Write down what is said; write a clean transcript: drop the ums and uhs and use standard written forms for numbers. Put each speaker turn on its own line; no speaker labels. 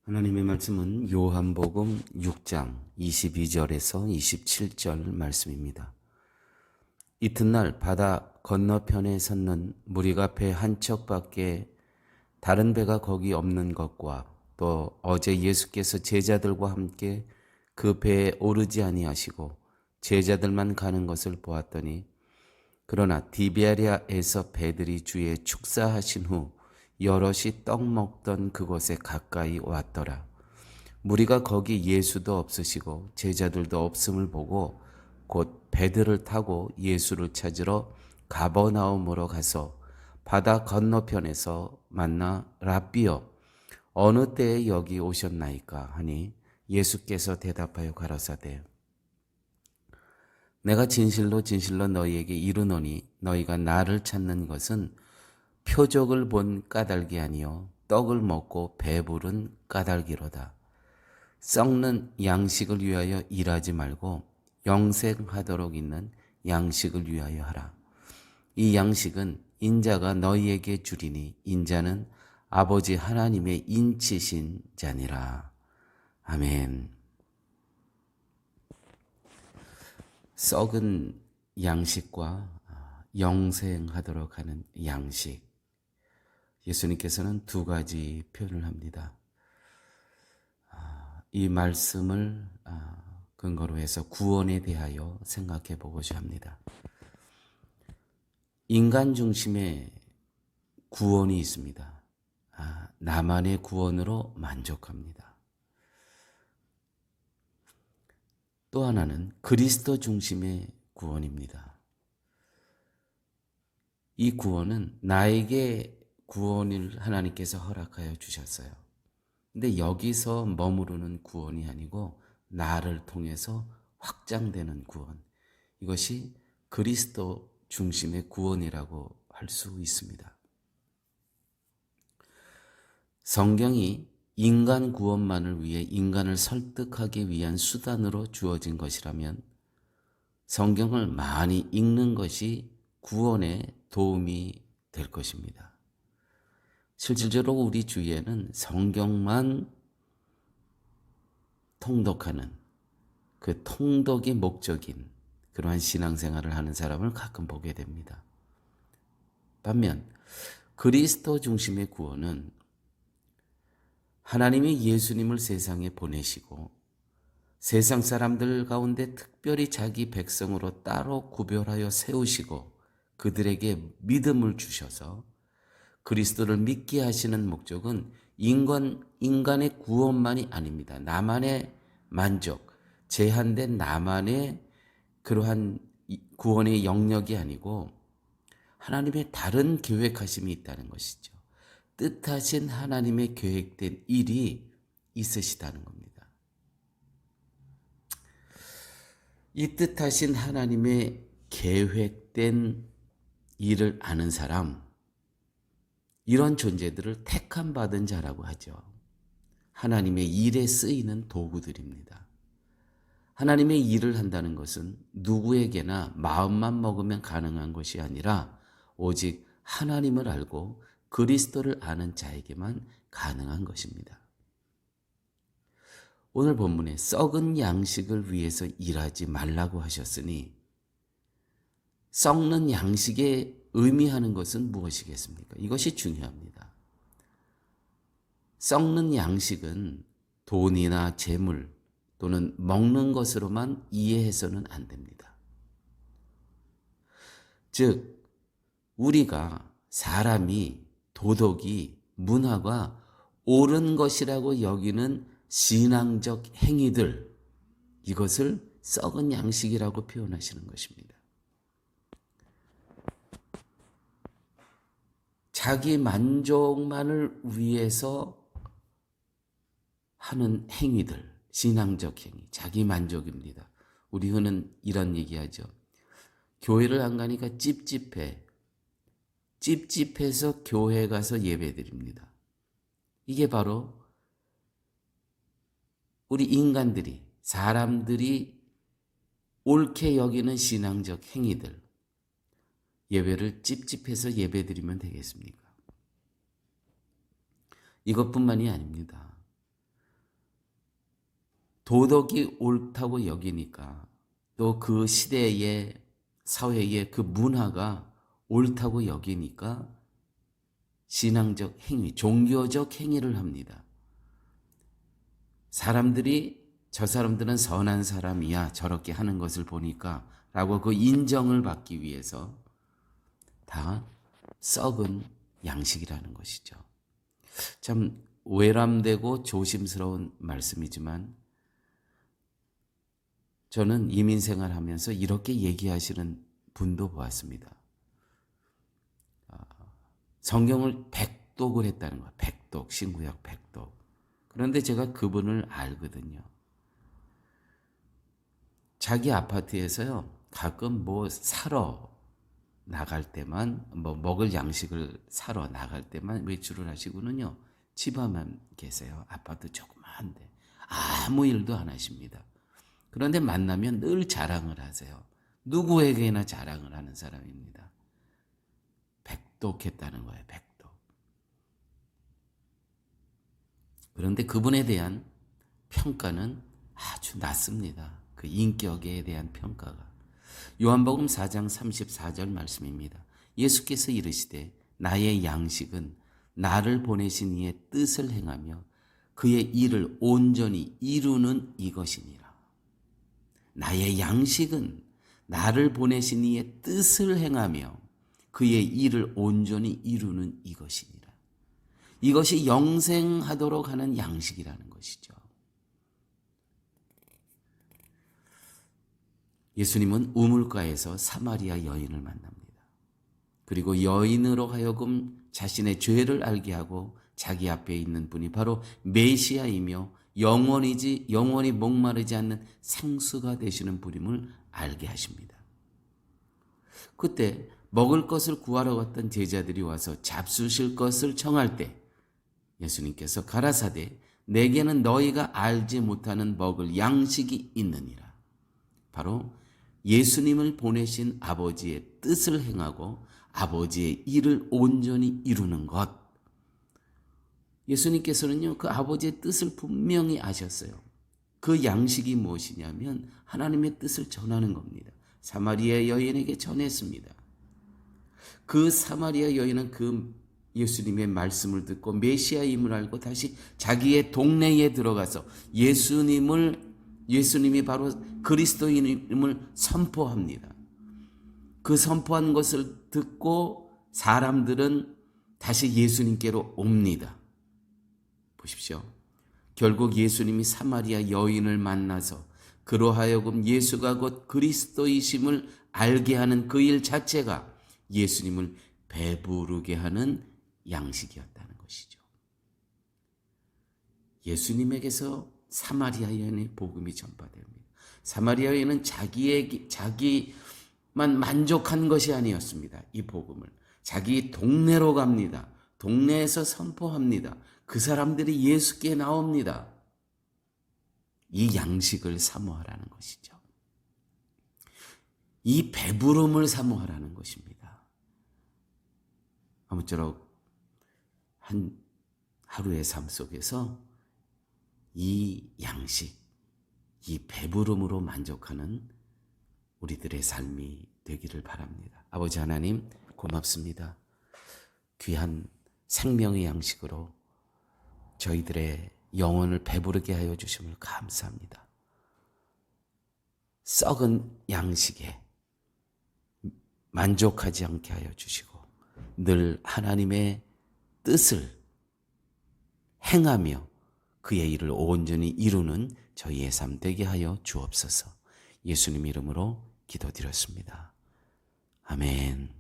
하나님의 말씀은 요한복음 6장 22절에서 27절 말씀입니다. 이튿날 바다 건너편에 섰는 무리가 배 한 척밖에 다른 배가 거기 없는 것과 또 어제 예수께서 제자들과 함께 그 배에 오르지 아니하시고 제자들만 가는 것을 보았더니 그러나 디베랴에서 배들이 주의 축사하신 후 여럿이 떡 먹던 그곳에 가까이 왔더라. 무리가 거기 예수도 없으시고 제자들도 없음을 보고 곧 배들을 타고 예수를 찾으러 가버나움으로 가서 바다 건너편에서 만나 랍비여 어느 때에 여기 오셨나이까 하니 예수께서 대답하여 가라사대 내가 진실로 진실로 너희에게 이르노니 너희가 나를 찾는 것은 표적을 본 까닭이 아니요 떡을 먹고 배부른 까닭이로다. 썩는 양식을 위하여 일하지 말고 영생하도록 있는 양식을 위하여 하라. 이 양식은 인자가 너희에게 주리니 인자는 아버지 하나님의 인치신 자니라. 아멘. 썩은 양식과 영생하도록 하는 양식. 예수님께서는 두 가지 표현을 합니다. 이 말씀을 근거로 해서 구원에 대하여 생각해 보고자 합니다. 인간 중심의 구원이 있습니다. 나만의 구원으로 만족합니다. 또 하나는 그리스도 중심의 구원입니다. 이 구원은 나에게 구원을 하나님께서 허락하여 주셨어요. 근데 여기서 머무르는 구원이 아니고 나를 통해서 확장되는 구원. 이것이 그리스도 중심의 구원이라고 할 수 있습니다. 성경이 인간 구원만을 위해 인간을 설득하기 위한 수단으로 주어진 것이라면 성경을 많이 읽는 것이 구원에 도움이 될 것입니다. 실질적으로 우리 주위에는 성경만 통독하는 그 통독이 목적인 그러한 신앙생활을 하는 사람을 가끔 보게 됩니다. 반면 그리스도 중심의 구원은 하나님이 예수님을 세상에 보내시고 세상 사람들 가운데 특별히 자기 백성으로 따로 구별하여 세우시고 그들에게 믿음을 주셔서 그리스도를 믿게 하시는 목적은 인간의 구원만이 아닙니다. 나만의 만족, 제한된 나만의 그러한 구원의 영역이 아니고 하나님의 다른 계획하심이 있다는 것이죠. 뜻하신 하나님의 계획된 일이 있으시다는 겁니다. 이 뜻하신 하나님의 계획된 일을 아는 사람, 이런 존재들을 택함 받은 자라고 하죠. 하나님의 일에 쓰이는 도구들입니다. 하나님의 일을 한다는 것은 누구에게나 마음만 먹으면 가능한 것이 아니라 오직 하나님을 알고 그리스도를 아는 자에게만 가능한 것입니다. 오늘 본문에 썩은 양식을 위해서 일하지 말라고 하셨으니 썩는 양식에 의미하는 것은 무엇이겠습니까? 이것이 중요합니다. 썩는 양식은 돈이나 재물 또는 먹는 것으로만 이해해서는 안 됩니다. 즉, 우리가 사람이 도덕이 문화가 옳은 것이라고 여기는 신앙적 행위들, 이것을 썩은 양식이라고 표현하시는 것입니다. 자기 만족만을 위해서 하는 행위들, 신앙적 행위, 자기 만족입니다. 우리 흔히 이런 얘기하죠. 교회를 안 가니까 찝찝해. 찝찝해서 교회 가서 예배 드립니다. 이게 바로 우리 인간들이, 사람들이 옳게 여기는 신앙적 행위들, 예배를 찝찝해서 예배 드리면 되겠습니까? 이것뿐만이 아닙니다. 도덕이 옳다고 여기니까, 또 그 시대의 사회의 그 문화가 옳다고 여기니까 신앙적 행위, 종교적 행위를 합니다. 사람들이 저 사람들은 선한 사람이야 저렇게 하는 것을 보니까 라고 그 인정을 받기 위해서 다 썩은 양식이라는 것이죠. 참 외람되고 조심스러운 말씀이지만 저는 이민 생활하면서 이렇게 얘기하시는 분도 보았습니다. 성경을 백독을 했다는 거예요. 백독, 신구약 백독. 그런데 제가 그분을 알거든요. 자기 아파트에서요, 가끔 뭐 사러 나갈 때만, 뭐 먹을 양식을 사러 나갈 때만 외출을 하시고는요, 집에만 계세요. 아파트 조그마한데. 아무 일도 안 하십니다. 그런데 만나면 늘 자랑을 하세요. 누구에게나 자랑을 하는 사람입니다. 백독했다는 거예요. 백독. 그런데 그분에 대한 평가는 아주 낮습니다. 그 인격에 대한 평가가. 요한복음 4장 34절 말씀입니다. 예수께서 이르시되 나의 양식은 나를 보내신 이의 뜻을 행하며 그의 일을 온전히 이루는 이것이니라. 나의 양식은 나를 보내신 이의 뜻을 행하며 그의 일을 온전히 이루는 이것이니라. 이것이 영생하도록 하는 양식이라는 것이죠. 예수님은 우물가에서 사마리아 여인을 만납니다. 그리고 여인으로 하여금 자신의 죄를 알게 하고 자기 앞에 있는 분이 바로 메시아이며 영원히 목마르지 않는 생수가 되시는 분임을 알게 하십니다. 그때 먹을 것을 구하러 갔던 제자들이 와서 잡수실 것을 청할 때 예수님께서 가라사대 내게는 너희가 알지 못하는 먹을 양식이 있느니라. 바로 예수님을 보내신 아버지의 뜻을 행하고 아버지의 일을 온전히 이루는 것. 예수님께서는요, 그 아버지의 뜻을 분명히 아셨어요. 그 양식이 무엇이냐면 하나님의 뜻을 전하는 겁니다. 사마리아 여인에게 전했습니다. 그 사마리아 여인은 그 예수님의 말씀을 듣고 메시아임을 알고 다시 자기의 동네에 들어가서 예수님이 바로 그리스도인임을 선포합니다. 그 선포한 것을 듣고 사람들은 다시 예수님께로 옵니다. 보십시오. 결국 예수님이 사마리아 여인을 만나서 그로 하여금 예수가 곧 그리스도이심을 알게 하는 그 일 자체가 예수님을 배부르게 하는 양식이었다는 것이죠. 예수님에게서 사마리아 여인의 복음이 전파됩니다. 사마리아 여인은 자기만 만족한 것이 아니었습니다. 이 복음을 자기 동네로 갑니다. 동네에서 선포합니다. 그 사람들이 예수께 나옵니다. 이 양식을 사모하라는 것이죠. 이 배부름을 사모하라는 것입니다. 아무쪼록 한 하루의 삶 속에서 이 양식, 이 배부름으로 만족하는 우리들의 삶이 되기를 바랍니다. 아버지 하나님 고맙습니다. 귀한 생명의 양식으로 저희들의 영혼을 배부르게 하여 주심을 감사합니다. 썩은 양식에 만족하지 않게 하여 주시고 늘 하나님의 뜻을 행하며 그의 일을 온전히 이루는 저희의 삶 되게 하여 주옵소서. 예수님 이름으로 기도드렸습니다. 아멘.